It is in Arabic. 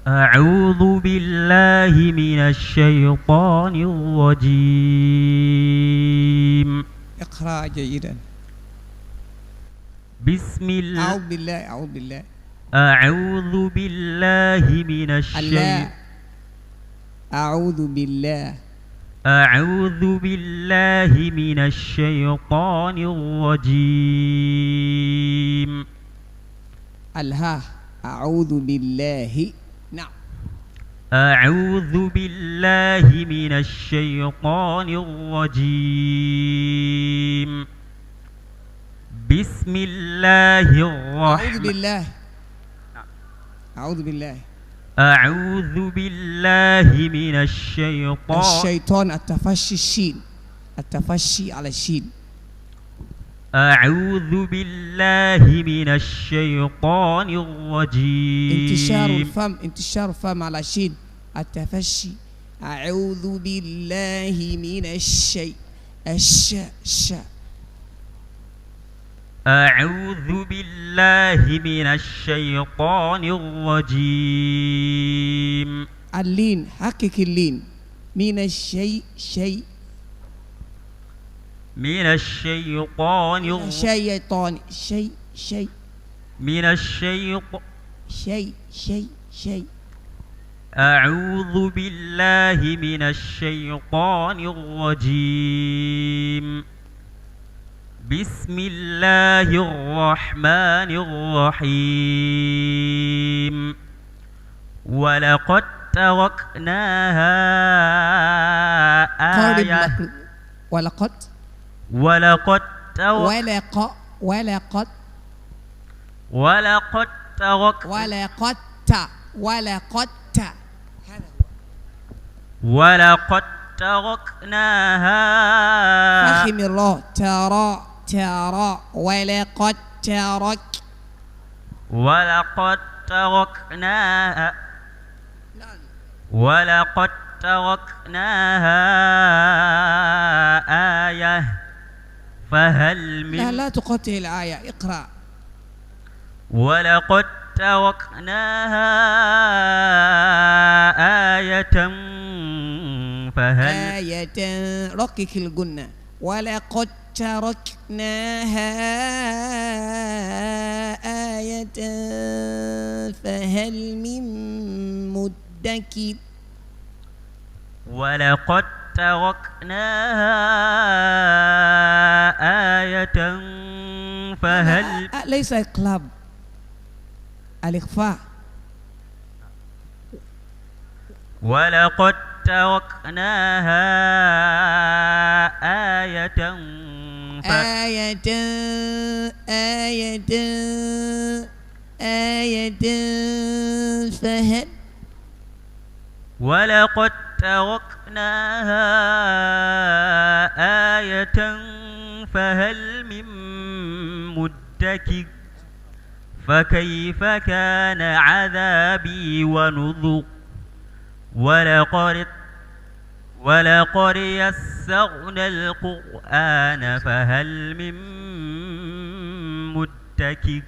أعوذ بالله من الشيطان الرجيم. اقرأ جيدا. بسم الله. أعوذ بالله. أعوذ بالله. أعوذ بالله من الشيطان. أعوذ بالله. أعوذ بالله من الشيطان الرجيم. الها. أعوذ بالله. نعم. أعوذ بالله من الشيطان الرجيم. بسم الله الرحمن. أعوذ بالله. أعوذ بالله. أعوذ بالله من الشيطان. التفشي الشين. التفشي على الشين. أعوذ بالله من الشيطان الرجيم. انتشار الفم على الشين. التفشي. أعوذ بالله من أعوذ بالله من الشيطان الرجيم. اللين. حقق اللين. من الشيء. من الشيطان من الشيطان. من الشيطان. شيء. أعوذ بالله من الشيطان الرجيم. بسم الله الرحمن الرحيم. ولقد تركناها آية. ولقد تركناها. فخم الراء. ترى. ولقد تركناها. ولقد تركناها آية فهل من. لا تقطع الآية. اقرأ. ولقد تركناها آية فهل. رقق الجنة. ولقد تركناها آية فهل من مدكر. ولقد تركناها آية فهل. ليس إقلاب. الإخفاء. ولقد تركناها آية فهل. ولقد تركناها آية فهل من مدكر. فكيف كان عذابي ونذر. ولقد يسرنا القرآن فهل من مدكر.